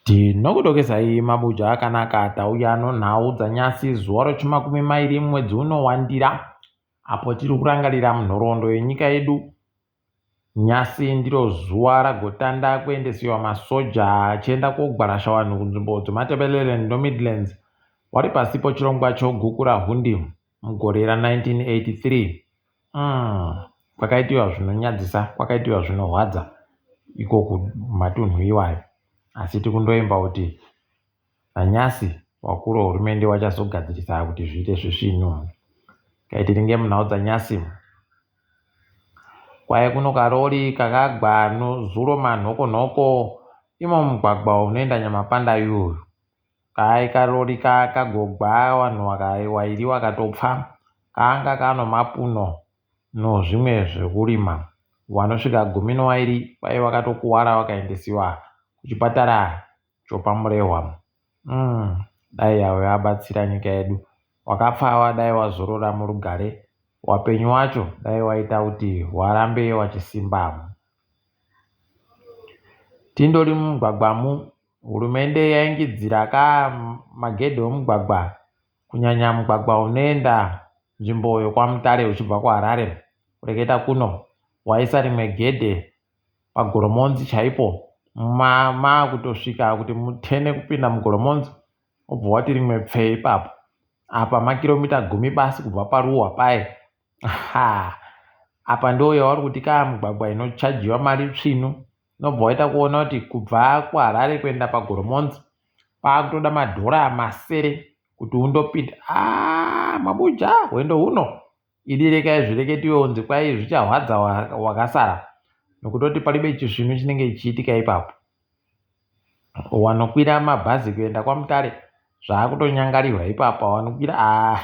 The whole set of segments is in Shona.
Ndinokudokesai mabuja akanaka tauya nhau dzanyasi zuva rechimagumi mairi mwedzi unowandira apo tiri kurangarira munhoroondo yenyika yedu. Nyasi ndiro zuva ragotanda kuendesiwa masoja achienda kogwarasha vanhu kunzvimbo dzematabeleland ndomidlands wari pasipo chirongwa choguku rahundi mugore ra1983. Kwakaitiwa zvinonyadzisa, kwakaitiwa zvinorwadza iko kumatunhu iwayo, asi tikundoimba kuti nanyasi wakuru wehurumende wachazogadzirisa kuti zviite zvisvinhu. Kaitiringe munhau dzanyasi kwai kuno karori kakagwa nozuro manhokonhoko imo mugwagwa unoenda Nyamapanda iyoyo. Kai karori kakagogwa vanhu vairi vakatopfa. Kanga kano mapuno nozvimwe zvekurima. Vanosvika 12 kwai vakatokuwara vakaendesiwa kuchipatara chopamurehwa. Dai yavo yabatsira nyika yedu. Wakapfa dai wazorora murugare. Wapenyu wacho dai waita kuti warambe wachisimba. Tindori mumugwagwamu, hurumende yaingidzira magedhe omugwagwa, kunyanya mugwagwa unoenda nzvimbo yokwamutare uchibva kuHarare kureketa kuno, waisa rimwe gedhe pagoromonzi chaipo. Kutosvika kuti mutene kupinda mugoromonzi obva wati rimwe pfe ipapo. Apa makiromita 10 basi kubva paruwa pai. Apa ndo yavari kuti mugwagwa inochajiwa mari tsvinu. Nobva waita kuona kuti kubva kuHarare kuenda pagoromonzi pakutoda madhora masere kuti undopinda. Mabuja hwendo huno idirekai zvireketiwe unzi kwai zvichahwadza wakasara, nokutoti palibe chisvinu chinenge chichiitika ipapo. Wanokwira mabhazi kuenda kwaMutare zvaakutonyangarirwa ipapo. Wanokwira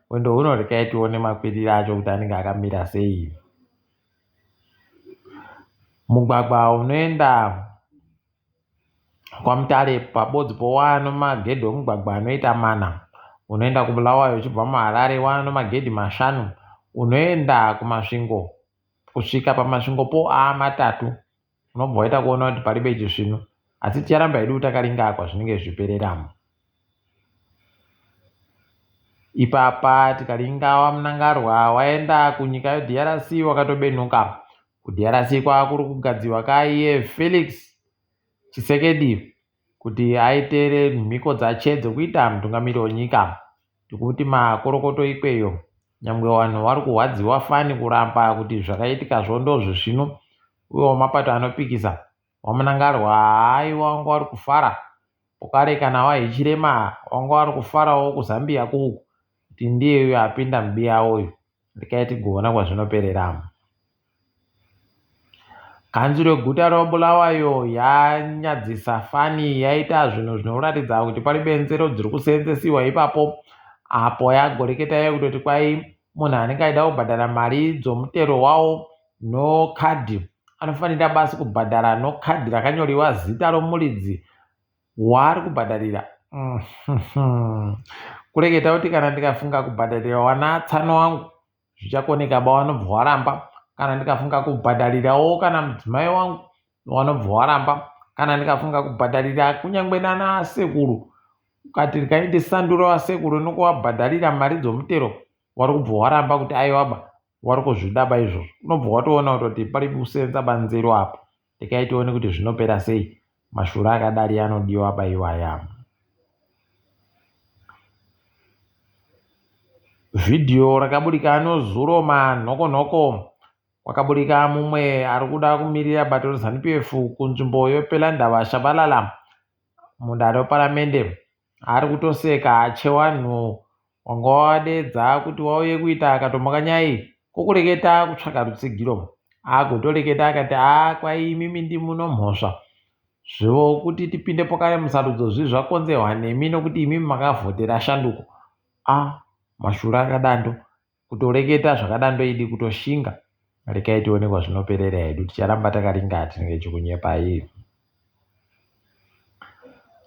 hwendo huno rekai tione makwiriro acho kuti anenge akamira sei. Mugwagwa unoenda kwaMutare pabodzipo wano magedhe omugwagwa anoita 4. Unoenda kuBulawayo uchibva muHarare wano magedhi 5. Unoenda kumasvingo kusvika pamasvingopo 3. Unobva waita kuona kuti palibe chisvinu, asi ticharamba hedu takaringa kwazvinenge zvichipereramo. Ipapa tikaringa wamunangarwa waenda kunyika yeDRC wakatobenuka. KuDRC kwakuri kugadzirwa kaiye Felix Tshisekedi kuti aitere mhiko dzache dzekuita mutungamiri wenyika. Tikuti makorokoto ikweyo nyangwe vanhu vari kuhwadziwa fani kuramba kuti zvakaitika zvondo zvezvino, uye mapato anopikisa. Wamunangarwa aiwa wanga wari kufara pokare kana wahichirema wanga wari kufarawo kuZambia kuku kuti ndiye uyo apinda mubiya uyu. Rekai tigoona kwazvinopereramo. Kanzuro yeguta reBulawayo yanyadzisa fani, yaita zvinhu zvinoratidza kuti palibe nzero dziri kuseenzesiwa ipapo. Apo yagoreketa kutoti kwai munhu anenge aida kubhadhara mari dzomutero wawo nokadhi anofanira basi kubhadhara nokadhi rakanyoriwa zita romuridzi waari kubhadharira. Kureketa kuti kana ndikafunga kubhadharira wana tsano wangu zvichakoneka wanobva waramba. Kana ndikafunga kubhadharirawo kana mudzimai wangu wanobva waramba. Kana ndikafunga kubhadharira kunyangwe nana sekuru, ukati rikaindi sanduro wasekuru nokuvabhadharira mari dzomutero, wari kubva waramba kuti aiwaba wari kuzvidaba izvozvo. Unobva watoona kuti pari kusenza banzero apo. Rekai tione kuti zvinopera sei. Mashura akadari anodiwa baiwaya. Vhidhiyo rakaburika anozuro manhokonhoko. Kwakaburika mumwe ari kuda kumirira bato reZANU-PF kunzvimbo yoPelandava Shabalala munhandare yeparamende. Ari kutoseka achewanhu wanga wadedza kuti wauye kuita akatomokanyai kokureketa kutsvaga rutsigiro. Agotoreketa akati kwai imimi ndimuno mhosva zvokuti tipinde pokare musarudzo zvakonzerwa nemi nokuti imimi makavhotera shanduko. Mashura akadando kutoreketa zvakadandoidi kutoshinga. Rekai tione kwazvinoperera hedu, ticharamba takaringa tinenge chikunyepai.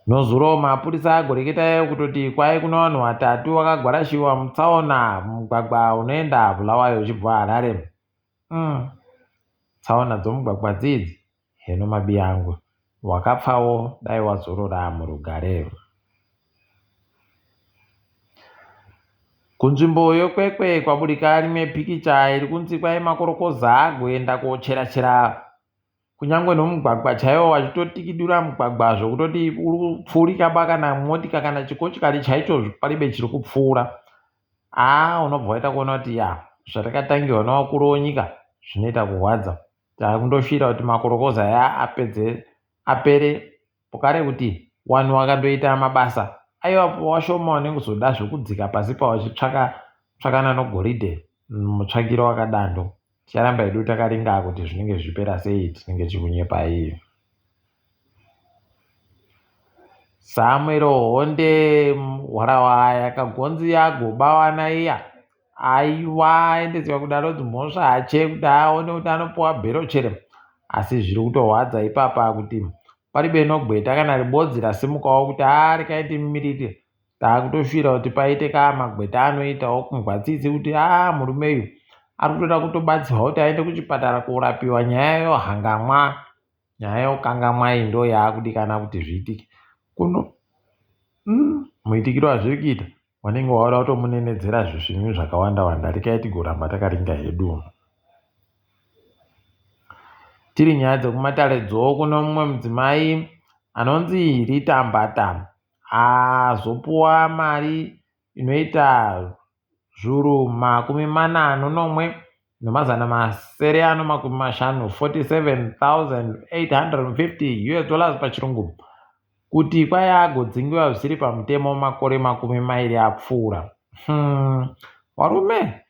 Nozuro mapurisa agoreketa kutoti kwai kuna vanhu 3 vakagwarashiwa mutsaona mugwagwa unoenda Bulawayo uchibva Harare. Tsaona dzomugwagwa dzidzi heno mabiya angu Wakapfawo dai wazorora murugare. Kunzvimbo yokwekwe kwaburika rimwe pikicha iri kunzi kwai makorokoza agoenda kochera-chera kunyangwe nomugwagwa chaiwo wachitotikidura mugwagwa zvokutoti uri kupfuurika ba kana motika kana chikochikari chaicho paribe chiri kupfuura. Unobva waita kuona kuti zvatakatangiwa navakuru wenyika zvinoita kurwadza. Takundosvira kuti makorokoza aya apere pokare kuti wanhu wakandoita mabasa aiwa washoma wanenge kuzoda zvekudzika pasi pawo chitsvakana nogoridhe mutsvakiro wakadando. Ticharamba hedu takaringa kuti zvinenge zvipera sei tinenge tikunyepa iyi. Samuel Honde hwarawaya kagonzi yagobawana iya aiwa aendedziwa kudaro dzimhosva hache kuti aone kuti anopuwa bhero chere, asi zviri kutorwadza ipapa kuti paribe nogweta kana ribodzi rasimukawo kuti rikaiti mimiriri. Takutosvira kuti paite magweta anoitawo kumugwatsitsi kuti murume uyu ari kutoda kutobatsirwa kuti aende kuchipatara korapiwa nyaya yohangamwa, nyaya yokangamwa iyi ndo yaakudikana kuti zviitike. Kuno muitikiro wazviri kuita wanenge wauda kutomunenedzera zvisvinyu zvakawanda-wanda. Rikai tigoramba takaringa hedu. Tiri nyaya dzekuMataredzo kuno mumwe mudzimai anonzi Rita Mbata azopuwa mari inoita zviuru 41 $47,850 $47,850 pachirungu kuti kwai agodzingiwa zvisiri pamutemo makore 20 apfuura. Warume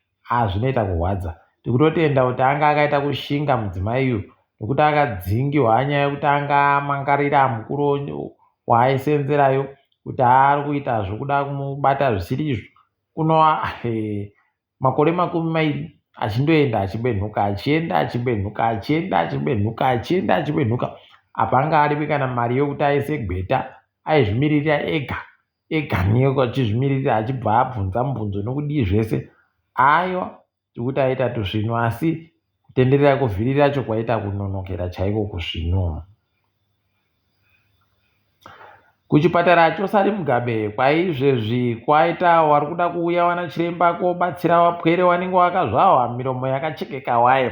zvinoita kurwadza. Tikutotenda kuti anga akaita kushinga mudzimai uyu nekuti akadzingiwa nyaya yekuti anga amangarira mukuru waaisenzerayo kuti ari kuita zvokuda kumubata zvisiri izvo. Kuno makore 20 achindoenda achibenhuka achienda achibenhuka. Apanga aripi kana mari yokuti aise gweta, aizvimirira ega niyo achizvimirira achibva abvunza mubvunzo nokudii zvese. Aiwa tikuti aita tuzvinu asi kutenderera kuvhiri racho kwaita kunonokera chaiko kuzvinu. Kuchipatara chosari Mugabe kwaizvezvi kwaita wari kuda kuuya wana chiremba kobatsira wapwere wanenge wakazvahwa miromo yakachekeka wayo.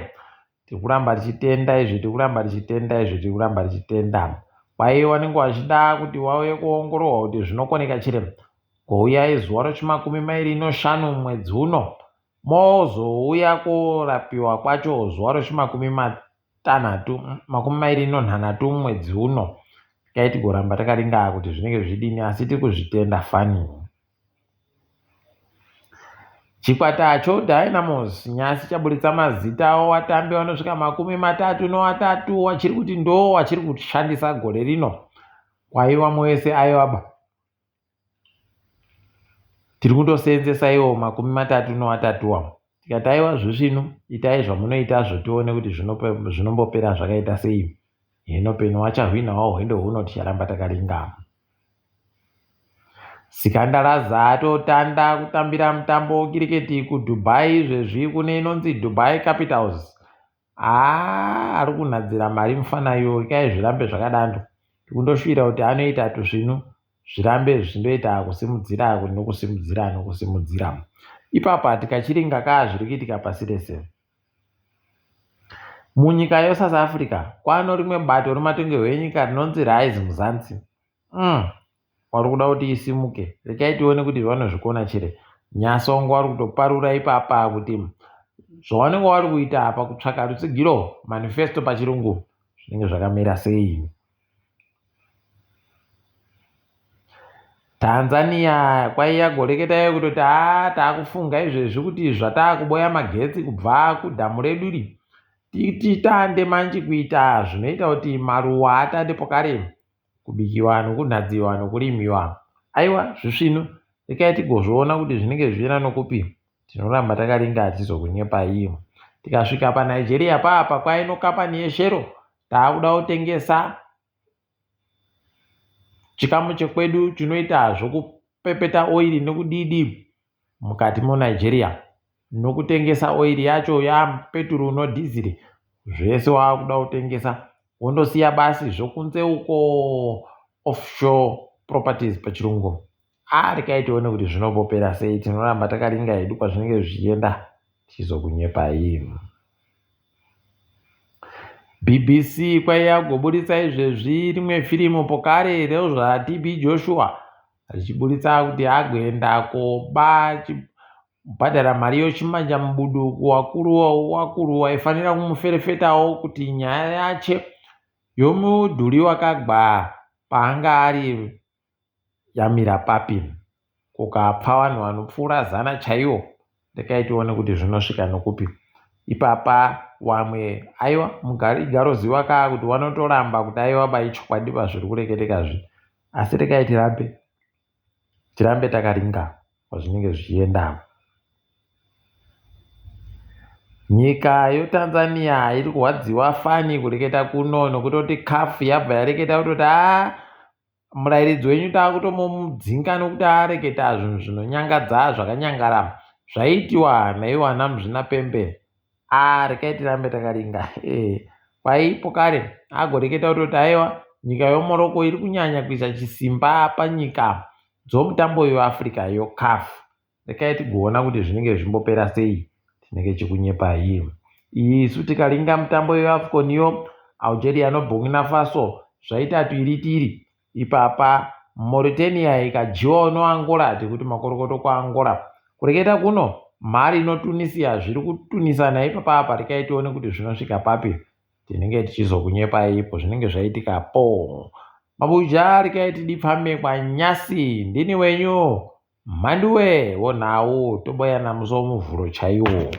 Tikuramba tichitenda izvi. Kwai wanenge wachida kuti wauye kuongororwa kuti zvinokoneka chiremba. Gouyai zuva ro25 mwedzi uno mozouya korapiwa kwacho zuva ro26 mwedzi uno. Kai tigoramba takaringa kuti zvinenge zvidini asi tiri kuzvitenda fani. Chikwata choDynamos nyasi chaburitsa mazita watambi vanosvika 33 wachiri kuti ndo wachiri kushandisa gore rino. Kwaiwa mwese aiwaba tiri kundosenzesa iwo 33 tikati aiwa zvisvinu itai zvamunoita zvotione kuti zvinombopera zvakaita sei. Hino peno wachahwinawo hwendo huno ticharamba takaringa. Sikandaraza atotanda kutambira mutambo kiriketi kuDubai zvezvi kune inonzi Dubai Capitals. Ari kunhadzira mari mufanayo kai zvirambe zvakadando. Tikundosvira kuti anoita tuzvinu zvirambe zvindoita kusimudzira. Ipapa tikachiringa zviri kuitika pasi rese. Munyika yeSouth Africa kwano rimwe bato rematongerwo enyika rinonzi Rise Muzansi. Wari kuda kuti isimuke. Rekai tione kuti vanozvikona chire. Nyasongo wari kutoparura ipapa kuti zvawanenge wari kuita apa kutsvaka rutsigiro manifesto pachirungu zvinenge zvakamira sei. Tanzania kwaiya goreketayo kutoti taakufunga izvezvi kuti zvatakuboya magetsi kubva kudhamu redu iri titande manje kuita zvinoita kuti maruwa atande pokare kubikiwa nokunhadziwa nokurimiwa. Aiwa zvisvinu rekai tigozviona kuti zvinenge zvichira nokupi. Tinoramba takaringa tizokunyepa iyo. Tikasvika paNigeria papa kwaino kapani yeshero taakuda kutengesa chikamu chekwedu chinoita zvokupepeta oiri nokudidi mukati moNigeria nokutengesa oiri yacho peturu nodhiziri zvese waakuda kutengesa wondosiya basi zvokunze uko offshore properties pachirungu. Rekai tione kuti zvinombopera sei. Tinoramba takaringa hedu kwazvinenge zvichienda, tizokunyepai. BBC kwaiya kugoburitsa izvezvi rimwe firimu pokare rezvaTB Joshua richiburitsa kuti agoenda kubhadhara mari yochimanja mubudu kuwakuru waifanira kumuferefetawo kuti nyaya yache yomudhuri wakagwa paanga ari yamira papi, kukapfa vanhu vanopfuura 100 chaiwo. Rekai tione kuti zvinosvika nokupi. Ipapa wamwe aiwa igaro ziva kaa kuti wanotoramba kuti aiwa bai chokwadi pazviri kureketekazvi, asi rekai tirambe takaringa kwazvinenge zvichienda. Nyika yoTanzania iri kurwadziwa fani kureketa kuno nokutoti CAF yabva yareketa kutoti murairidzi wenyu taakutomudzinga nokuti areketa zvinhu zvinonyangadza zvakanyangara zvaitiwa naiwana muzvinapembe. Rekai tirambe takaringa. Kwaipo kare agoreketa kutoti aiwa nyika yoMorocco iri kunyanya kuisa chisimba panyika dzomutambo weAfrica yoCAF. Rekai tigoona kuti zvinenge zvimbopera sei. Tinenge chikunyepai. Isu tikaringa mutambo weAFCON yo Algeria noBurkina Faso zvaita tiri. Ipapa Mauritania ikajiwa noAngola tikuti makorokoto kwaAngola. Kureketa kuno mari noTunisia zviri kutunisana ipapa. Rekai tione kuti zvinosvika papi. Tinenge tichizokunyepai ipo zvinenge zvaitikapo. Mabuja rekai tidipfame kwanyasi. Ndini wenyu Mhanduwe wonhau toboyana musomuvhuro chaiwo.